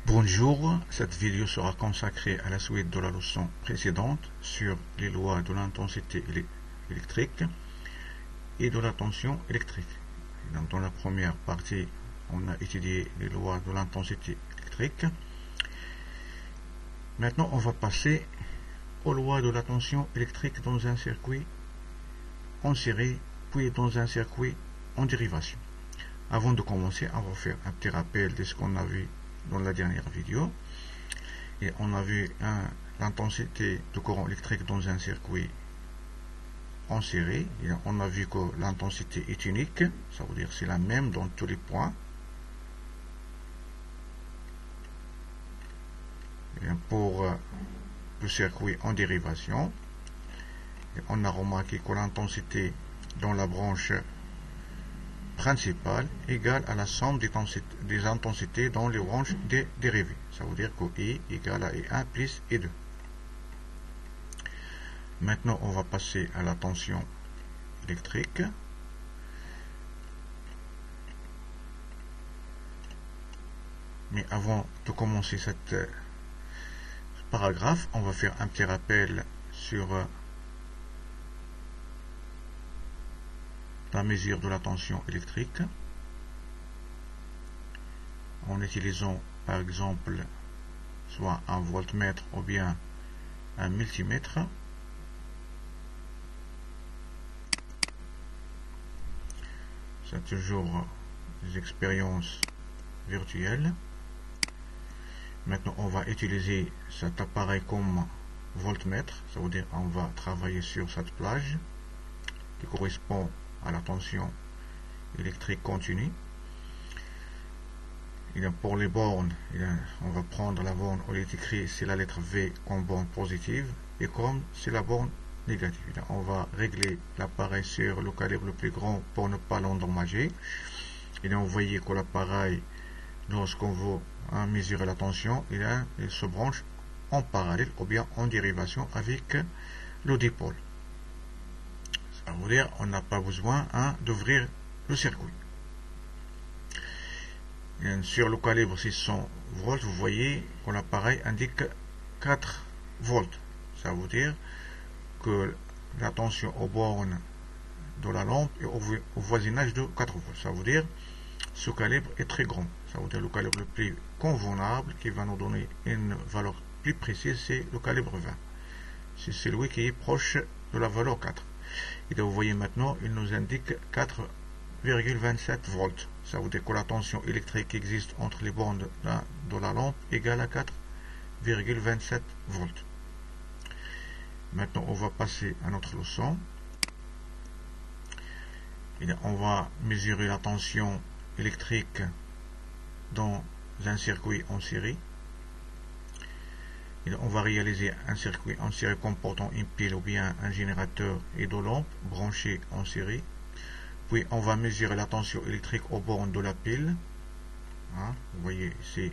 Bonjour, cette vidéo sera consacrée à la suite de la leçon précédente sur les lois de l'intensité électrique et de la tension électrique. Donc, dans la première partie, on a étudié les lois de l'intensité électrique. Maintenant, on va passer aux lois de la tension électrique dans un circuit en série, puis dans un circuit en dérivation. Avant de commencer, on va faire un petit rappel de ce qu'on a vu dans la dernière vidéo. Et on a vu l'intensité de courant électrique dans un circuit en série. Et on a vu que l'intensité est unique, ça veut dire c'est la même dans tous les points. Et pour le circuit en dérivation, et on a remarqué que l'intensité dans la branche principale égale à la somme des intensités dans les branches des dérivées. Ça veut dire que I égale à I1 plus I2. Maintenant, on va passer à la tension électrique. Mais avant de commencer ce paragraphe, on va faire un petit rappel sur la mesure de la tension électrique en utilisant par exemple soit un voltmètre ou bien un multimètre. C'est toujours des expériences virtuelles. Maintenant, on va utiliser cet appareil comme voltmètre, ça veut dire on va travailler sur cette plage qui correspond à la tension électrique continue. Et pour les bornes, on va prendre la borne où il est écrit c'est la lettre V comme borne positive et comme c'est la borne négative. On va régler l'appareil sur le calibre le plus grand pour ne pas l'endommager. Et vous voyez que l'appareil, lorsqu'on veut mesurer la tension, il se branche en parallèle ou bien en dérivation avec le dipôle. Ça veut dire qu'on n'a pas besoin d'ouvrir le circuit. Et sur le calibre 600 volts, vous voyez que l'appareil indique 4 volts. Ça veut dire que la tension aux bornes de la lampe est au voisinage de 4 volts. Ça veut dire que ce calibre est très grand. Ça veut dire le calibre le plus convenable qui va nous donner une valeur plus précise, c'est le calibre 20. C'est celui qui est proche de la valeur 4. Et donc vous voyez maintenant, il nous indique 4,27 volts. Ça veut dire que la tension électrique qui existe entre les bornes de la lampe égale à 4,27 volts. Maintenant, on va passer à notre leçon. Et on va mesurer la tension électrique dans un circuit en série. Et on va réaliser un circuit en série comportant une pile ou bien un générateur et deux lampes branchées en série. Puis on va mesurer la tension électrique aux bornes de la pile. Vous voyez ici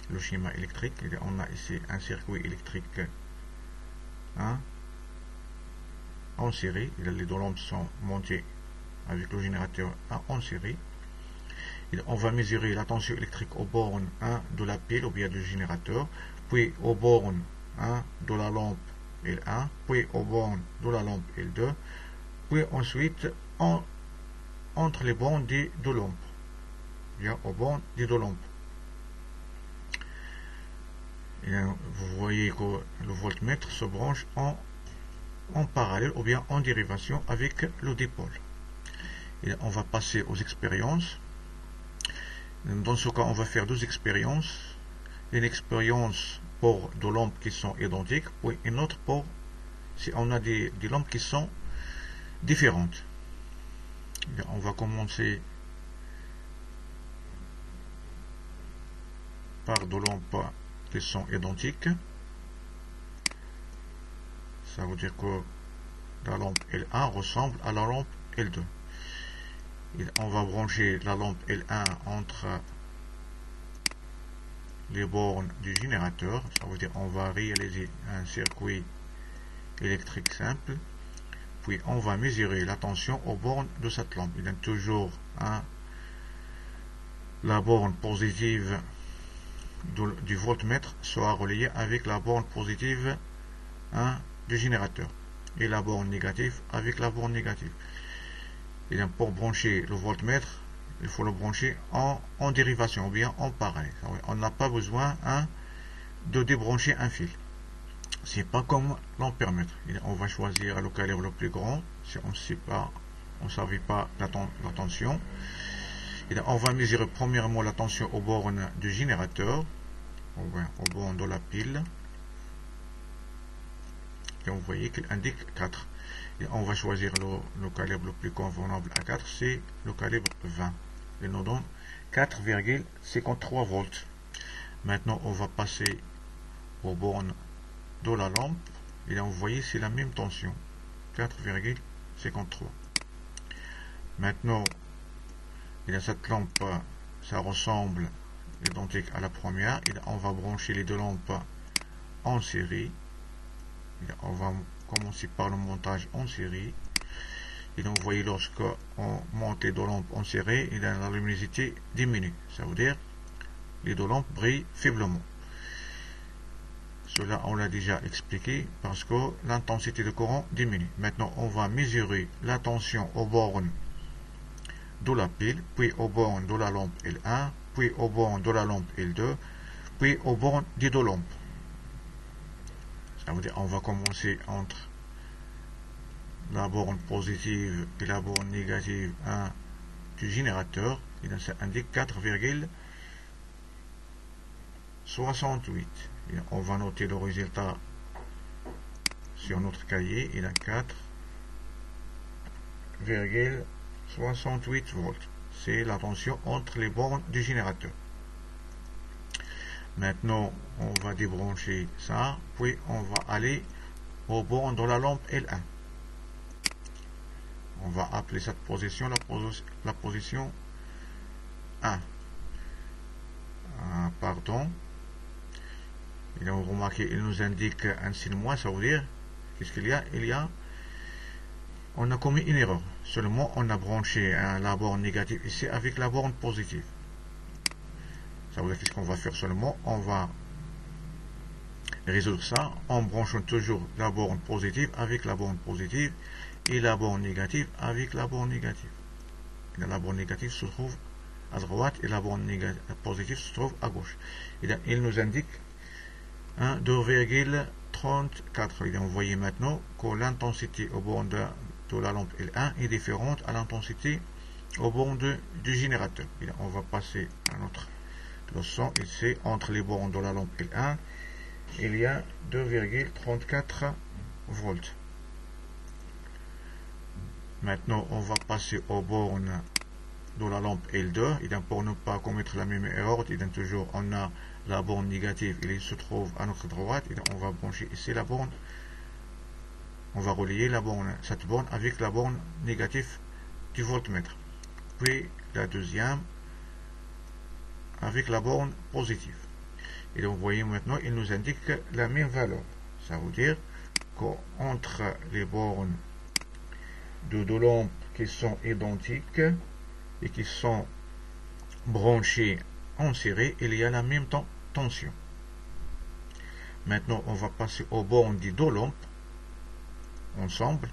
le schéma électrique. Et on a ici un circuit électrique en série. Et les deux lampes sont montées avec le générateur en série. Et on va mesurer la tension électrique aux bornes de la pile ou bien du générateur, puis aux bornes de la lampe L1, puis aux bornes de la lampe L2, puis ensuite entre les bornes des deux lampes, bien aux bornes des deux lampes. Et vous voyez que le voltmètre se branche en parallèle ou bien en dérivation avec le dipôle. Et on va passer aux expériences. Dans ce cas, on va faire deux expériences. Une expérience pour deux lampes qui sont identiques, puis une autre pour si on a des lampes qui sont différentes. On va commencer par deux lampes qui sont identiques. Ça veut dire que la lampe L1 ressemble à la lampe L2. Et on va brancher la lampe L1 entre les bornes du générateur. Ça veut dire on va réaliser un circuit électrique simple. Puis on va mesurer la tension aux bornes de cette lampe. Il y a toujours la borne positive du voltmètre sera reliée avec la borne positive du générateur et la borne négative avec la borne négative. Et donc pour brancher le voltmètre, il faut le brancher en dérivation ou bien en parallèle. On n'a pas besoin de débrancher un fil. C'est pas comme l'ampèremètre. On va choisir le calibre le plus grand si on ne savait pas la tension. Et donc on va mesurer premièrement la tension aux bornes du générateur, aux bornes de la pile. Et vous voyez qu'il indique 4. Et on va choisir le calibre le plus convenable à 4, c'est le calibre 20. Il nous donne 4,53 volts. Maintenant, on va passer aux bornes de la lampe. Et là, vous voyez, c'est la même tension, 4,53. Maintenant, cette lampe, ça ressemble identique à la première. Et là, on va brancher les deux lampes en série. On va commencer par le montage en série. Et donc vous voyez, lorsque on monte les deux lampes en série, la luminosité diminue. Ça veut dire les deux lampes brillent faiblement. Cela on l'a déjà expliqué parce que l'intensité de courant diminue. Maintenant on va mesurer la tension aux bornes de la pile, puis aux bornes de la lampe L1, puis aux bornes de la lampe L2, puis aux bornes des deux lampes. Ça veut dire on va commencer entre la borne positive et la borne négative du générateur. Et donc ça indique 4,68. On va noter le résultat sur notre cahier. Il a 4,68 volts. C'est la tension entre les bornes du générateur. Maintenant, on va débrancher ça, puis on va aller aux bornes de la lampe L1. On va appeler cette position la position 1. Pardon. Et là, vous remarquez, il nous indique un signe moins, ça veut dire, qu'est-ce qu'il y a? On a commis une erreur. Seulement, on a branché la borne négative ici avec la borne positive. Ça veut dire qu'est-ce qu'on va faire seulement? On va résoudre ça en branchant toujours la borne positive avec la borne positive et la borne négative avec la borne négative. Et la borne négative se trouve à droite et la borne positive se trouve à gauche. Et là, il nous indique 2,34. Et vous voyez maintenant que l'intensité aux bornes de la lampe L1 est différente à l'intensité aux bornes du générateur. Et là, on va passer à notre leçon. Ici, entre les bornes de la lampe L1, il y a 2,34 volts. Maintenant, on va passer aux bornes de la lampe L2. Et pour ne pas commettre la même erreur, toujours on a la borne négative, il se trouve à notre droite. Et on va brancher ici la borne. On va relier cette borne avec la borne négative du voltmètre. Puis la deuxième avec la borne positive. Et donc vous voyez maintenant, il nous indique la même valeur. Ça veut dire qu'entre les bornes de deux lampes qui sont identiques et qui sont branchées en série, il y a la même tension. Maintenant, on va passer aux bornes des deux lampes ensemble.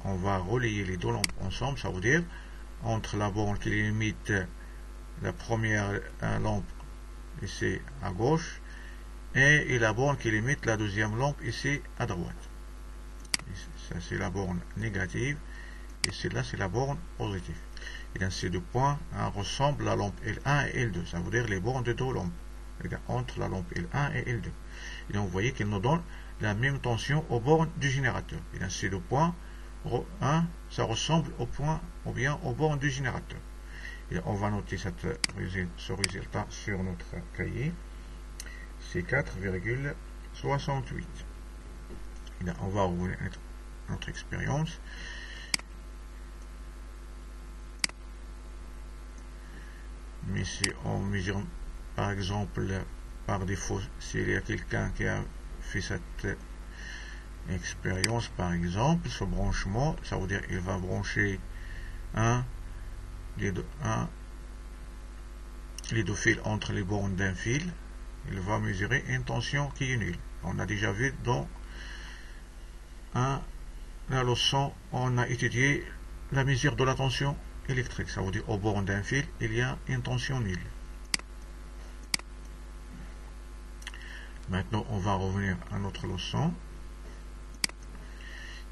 On va relier les deux lampes ensemble. Ça veut dire entre la borne qui limite la première lampe ici à gauche et la borne qui limite la deuxième lampe ici à droite. Ça c'est la borne négative et celle-là c'est la borne positive. Et dans ces deux points ressemblent la lampe L1 et L2. Ça veut dire les bornes de deux lampes entre la lampe L1 et L2. Et donc vous voyez qu'il nous donne la même tension aux bornes du générateur. Et dans ces deux points, ça ressemble au point ou bien aux bornes du générateur. Et on va noter ce résultat sur notre cahier. C'est 4,68. Et là, on va revenir à notre expérience. Mais si on mesure, par exemple, par défaut, s'il y a quelqu'un qui a fait cette expérience, par exemple, ce branchement, ça veut dire qu'il va brancher les deux fils entre les bornes d'un fil, il va mesurer une tension qui est nulle. On a déjà vu dans la leçon, on a étudié la mesure de la tension électrique. Ça veut dire au bord d'un fil, il y a une tension nulle. Maintenant, on va revenir à notre leçon.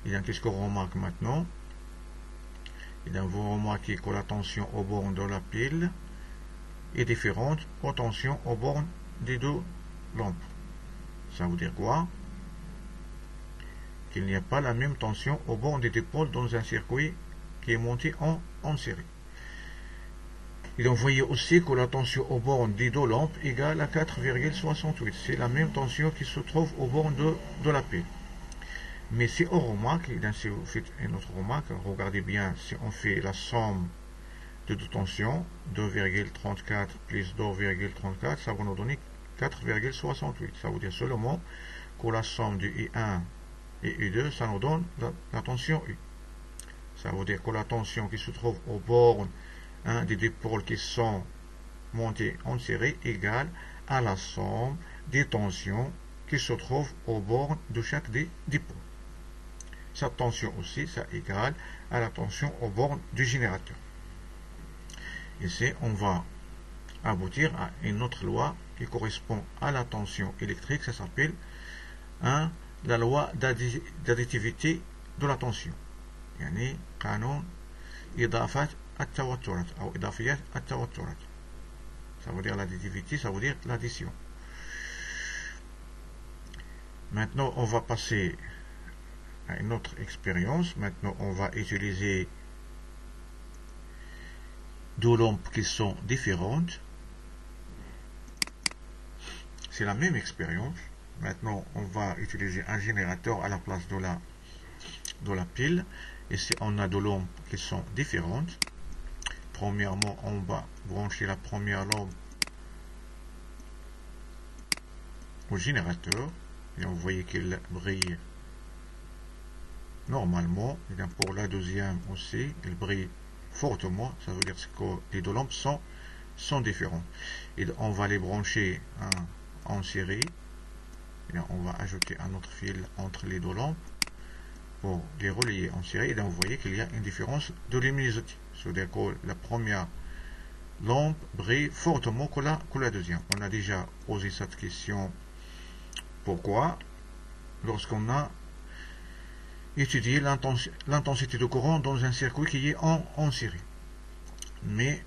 Qu'est-ce qu'on remarque maintenant? Vous remarquez que la tension au bord de la pile est différente aux tensions au bord des deux lampes. Ça veut dire quoi? Qu'il n'y a pas la même tension au bord des deux pôles dans un circuit qui est monté en série. Et donc, vous voyez aussi que la tension au bord des deux lampes est égale à 4,68. C'est la même tension qui se trouve au bord de la pile. Mais si on remarque, si vous faites une autre remarque, regardez bien, si on fait la somme de deux tensions, 2,34 plus 2,34, ça va nous donner 4,68. Ça veut dire seulement que la somme du I1 et I2, ça nous donne la tension U. Ça veut dire que la tension qui se trouve au bord des deux pôles qui sont montés en série égale à la somme des tensions qui se trouvent au bord de chaque des pôles. Cette tension aussi, ça égale à la tension au bord du générateur. Ici, on va aboutir à une autre loi qui correspond à la tension électrique. Ça s'appelle la loi d'additivité de la tension. يعني قانون إضافة التوترات أو إضافيات التوترات. Ça veut dire l'additivité, ça veut dire l'addition. Maintenant, on va passer à une autre expérience. Maintenant, on va utiliser deux lampes qui sont différentes. C'est la même expérience. Maintenant, on va utiliser un générateur à la place de la pile. Ici, on a deux lampes qui sont différentes. Premièrement, on va brancher la première lampe au générateur. Et vous voyez qu'il brille normalement. Et pour la deuxième aussi, il brille fortement. Ça veut dire que les deux lampes sont différentes. Et on va les brancher en série. Et on va ajouter un autre fil entre les deux lampes pour les relier en série. Et donc vous voyez qu'il y a une différence de luminosité. C'est-à-dire que la première lampe brille fortement que la deuxième. On a déjà posé cette question. Pourquoi? Lorsqu'on a étudié l'intensité de courant dans un circuit qui est en série. Mais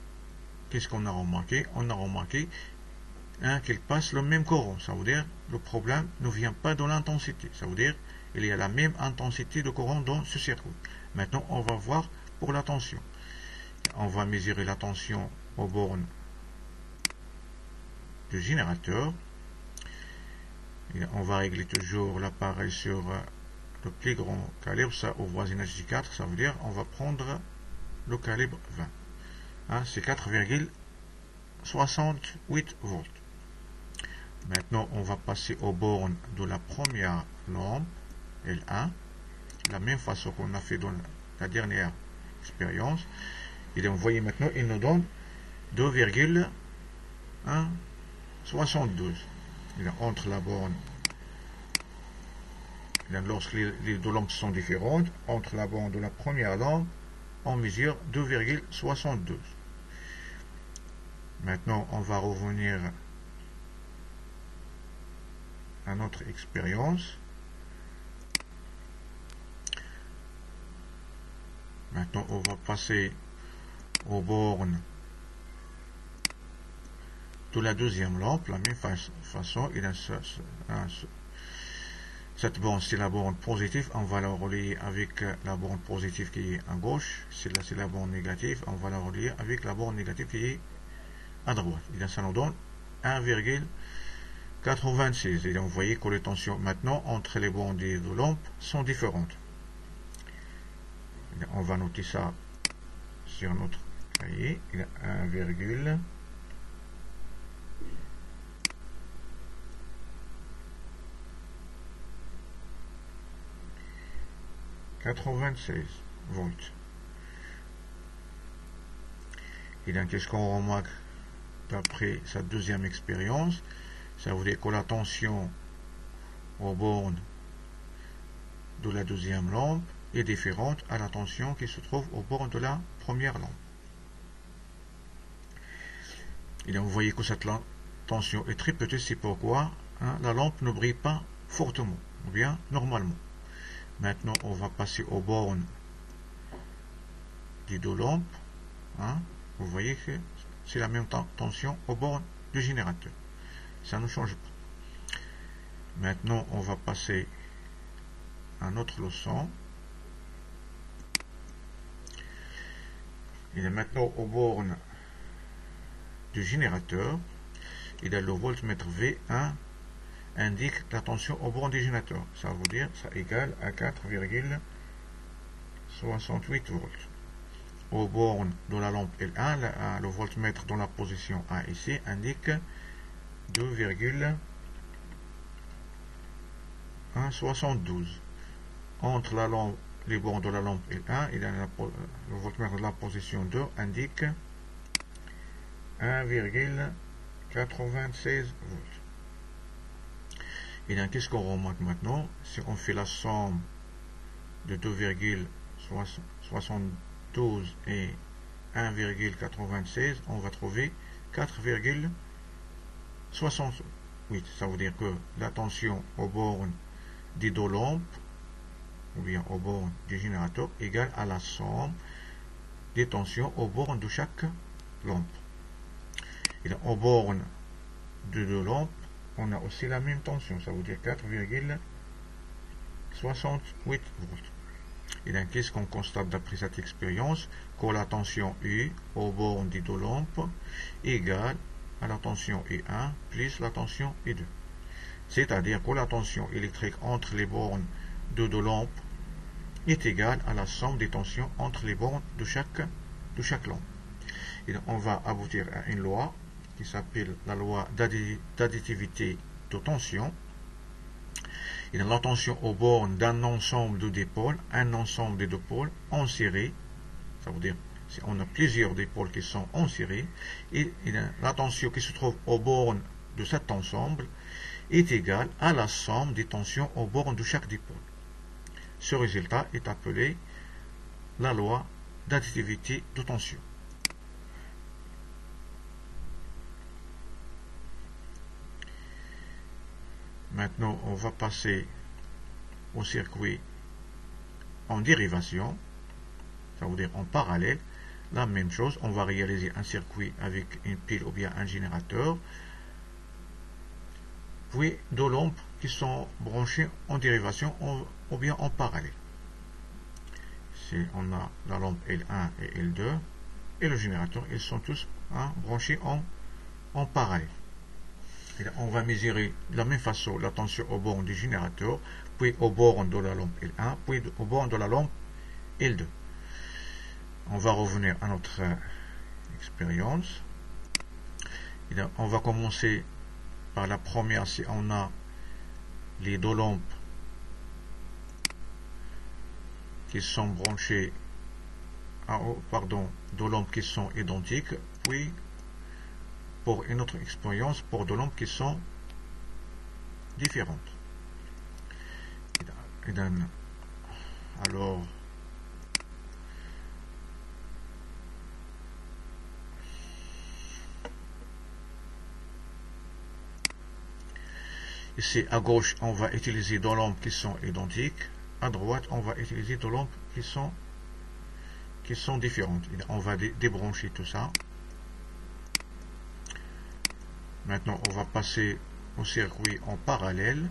qu'est-ce qu'on a remarqué? On a remarqué qu'il passe le même courant. Ça veut dire le problème ne vient pas de l'intensité. Ça veut dire il y a la même intensité de courant dans ce circuit. Maintenant, on va voir pour la tension. On va mesurer la tension aux bornes du générateur. Et on va régler toujours l'appareil sur le plus grand calibre, ça au voisinage du 4, ça veut dire on va prendre le calibre 20. C'est 4,68 volts. Maintenant, on va passer aux bornes de la première lampe, L1, la même façon qu'on a fait dans la dernière expérience. Et donc, vous voyez maintenant, il nous donne 2,72. Entre la borne, lorsque les deux lampes sont différentes, entre la borne de la première lampe, on mesure 2,72. Maintenant, on va revenir à notre expérience. Maintenant, on va passer aux bornes de la deuxième lampe, la même façon. Cette borne, c'est la borne positive, on va la relier avec la borne positive qui est à gauche. Celle-là, c'est la borne négative, on va la relier avec la borne négative qui est à droite. Et ça nous donne 1,86. Et donc, vous voyez que les tensions maintenant entre les bornes des deux lampes sont différentes. Et on va noter ça sur notre cahier. Il y a 1,96 volts. Et donc, qu'est-ce qu'on remarque d'après sa deuxième expérience. Ça veut dire que la tension aux bornes de la deuxième lampe est différente à la tension qui se trouve au bord de la première lampe. Et donc vous voyez que cette tension est très petite, c'est pourquoi la lampe ne brille pas fortement, ou bien normalement. Maintenant, on va passer aux bornes des deux lampes. Vous voyez que c'est la même tension aux bornes du générateur. Ça ne change pas. Maintenant, on va passer à notre leçon. Il est maintenant aux bornes du générateur. Et le voltmètre V1 indique la tension aux bornes du générateur. Ça veut dire ça égale à 4,68 volts. Aux bornes de la lampe L1, le voltmètre dans la position A ici indique 2,172. Entre les bornes de la lampe L1 et le voltmètre de la position 2 indique 1,96 volts. Et donc, qu'est-ce qu'on remarque maintenant? Si on fait la somme de 2,72 et 1,96, on va trouver 4,68. Ça veut dire que la tension aux bornes des deux lampes, ou bien aux bornes du générateur, égale à la somme des tensions aux bornes de chaque lampe. Et donc, aux bornes de deux lampes, on a aussi la même tension, ça veut dire 4,68 volts. Et donc, qu'est-ce qu'on constate d'après cette expérience? Que la tension U aux bornes des deux lampes égale à la tension E1 plus la tension E2. C'est-à-dire que la tension électrique entre les bornes de deux lampes est égale à la somme des tensions entre les bornes de chaque lampe. Et donc, on va aboutir à une loi qui s'appelle la loi d'additivité de tension. Et la tension aux bornes d'un ensemble de dipôles, un ensemble de deux pôles en série, ça veut dire si on a plusieurs dipôles qui sont en série, et la tension qui se trouve aux bornes de cet ensemble est égale à la somme des tensions aux bornes de chaque dipôle. Ce résultat est appelé la loi d'additivité de tension. Maintenant, on va passer au circuit en dérivation, ça veut dire en parallèle. La même chose, on va réaliser un circuit avec une pile ou bien un générateur, puis deux lampes qui sont branchées en dérivation ou bien en parallèle. Si on a la lampe L1 et L2 et le générateur, ils sont tous branchés en parallèle. Et là, on va mesurer de la même façon la tension au bornes du générateur, puis au bornes de la lampe L1, puis au bornes de la lampe L2. On va revenir à notre expérience. Et là, on va commencer par la première si on a les deux lampes qui sont branchées, deux lampes qui sont identiques, puis pour une autre expérience pour deux lampes qui sont différentes. Alors, ici à gauche, on va utiliser deux lampes qui sont identiques. À droite, on va utiliser deux lampes qui sont différentes. On va débrancher tout ça. Maintenant, on va passer au circuit en parallèle.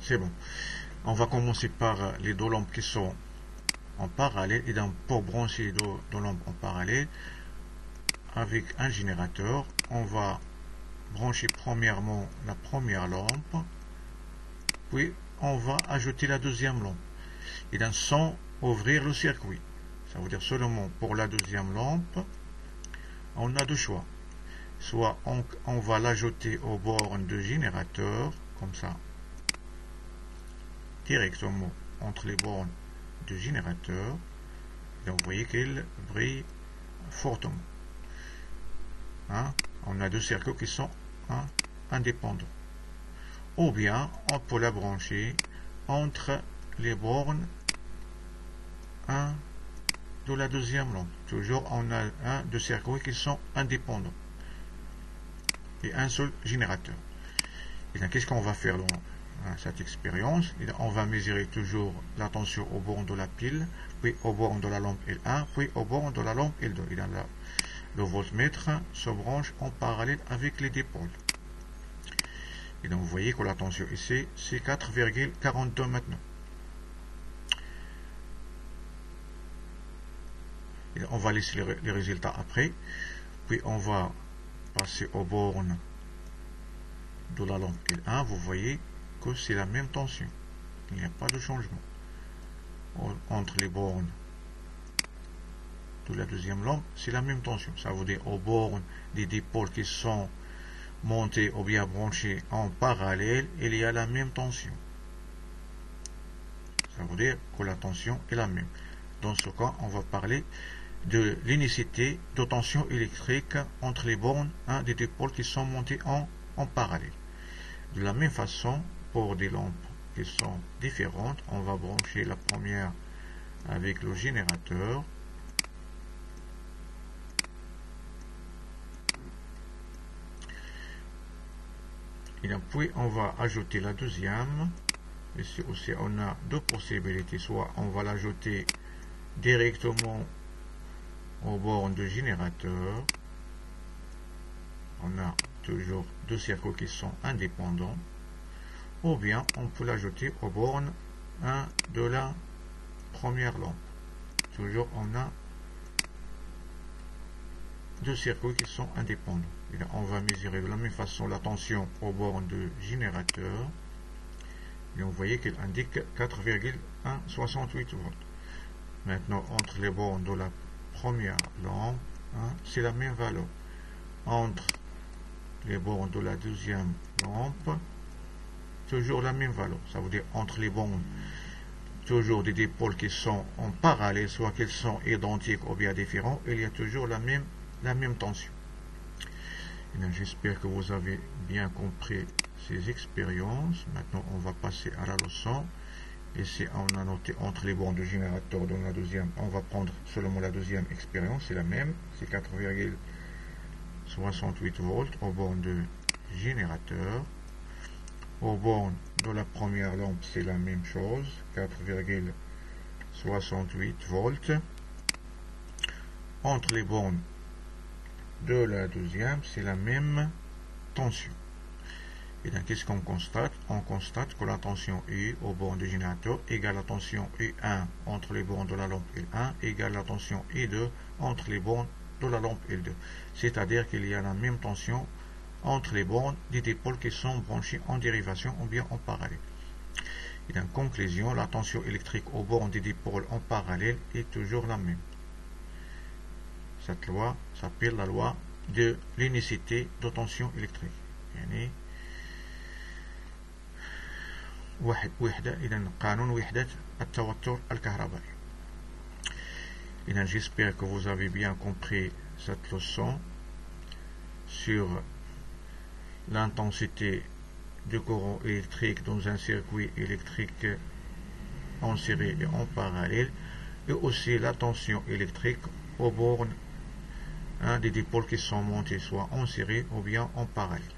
C'est bon. On va commencer par les deux lampes qui sont en parallèle. Et donc, pour brancher les deux lampes en parallèle, avec un générateur, on va brancher premièrement la première lampe, puis on va ajouter la deuxième lampe, et donc sans ouvrir le circuit. Ça veut dire seulement pour la deuxième lampe, on a deux choix. soit on va l'ajouter aux bornes de générateur, comme ça, directement entre les bornes de générateur. Et vous voyez qu'il brille fortement. Hein? On a deux circuits qui sont indépendants. Ou bien on peut la brancher entre les bornes de la deuxième lampe. Toujours on a deux circuits qui sont indépendants et un seul générateur. Et qu'est-ce qu'on va faire dans cette expérience? On va mesurer toujours la tension aux bornes de la pile, puis aux bornes de la lampe L1, puis aux bornes de la lampe L2. Et le voltmètre se branche en parallèle avec les dipôles. Et donc vous voyez que la tension ici c'est 4,42 maintenant. Et on va laisser les résultats après. Puis on va passer aux bornes de la lampe L1. Vous voyez que c'est la même tension. Il n'y a pas de changement. Entre les bornes de la deuxième lampe, c'est la même tension. Ça veut dire aux bornes des dipôles qui sont montés ou bien branchés en parallèle, il y a la même tension. Ça veut dire que la tension est la même. Dans ce cas, on va parler de l'unicité de tension électrique entre les bornes des dipôles qui sont montés en parallèle. De la même façon, pour des lampes qui sont différentes, on va brancher la première avec le générateur. Et puis on va ajouter la deuxième. Ici aussi on a deux possibilités, soit on va l'ajouter directement aux bornes de générateur. On a toujours deux circuits qui sont indépendants, ou bien on peut l'ajouter aux bornes de la première lampe. Toujours on a deux circuits qui sont indépendants. Et là, on va mesurer de la même façon la tension aux bornes de générateur. Et vous voyez qu'il indique 4,168 volts. Maintenant, entre les bornes de la première lampe, c'est la même valeur. Entre les bornes de la deuxième lampe, toujours la même valeur. Ça veut dire entre les bornes, toujours des dipôles qui sont en parallèle, soit qu'ils sont identiques ou bien différents, il y a toujours la même tension. J'espère que vous avez bien compris ces expériences. Maintenant, on va passer à la leçon. Ici, on a noté entre les bornes de générateur dans la deuxième. On va prendre seulement la deuxième expérience. C'est la même. C'est 4,68 volts aux bornes de générateur. Aux bornes de la première lampe, c'est la même chose. 4,68 volts. Entre les bornes de la deuxième, c'est la même tension. Et donc, qu'est-ce qu'on constate? On constate que la tension U aux bornes de générateur égale la tension U1 entre les bornes de la lampe L1 égale la tension U2 entre les bornes de la lampe L2. C'est-à-dire qu'il y a la même tension entre les bornes des dipôles qui sont branchés en dérivation ou bien en parallèle. Et en conclusion, la tension électrique aux bornes des dipôles en parallèle est toujours la même. Cette loi s'appelle la loi de l'unicité de tension électrique. يعني إذن قانون وحدة التوتر الكهربائي. J'espère que vous avez bien compris cette leçon sur l'intensité du courant électrique dans un circuit électrique en série et en parallèle, et aussi la tension électrique aux bornes des dipôles qui sont montés soit en série ou bien en parallèle.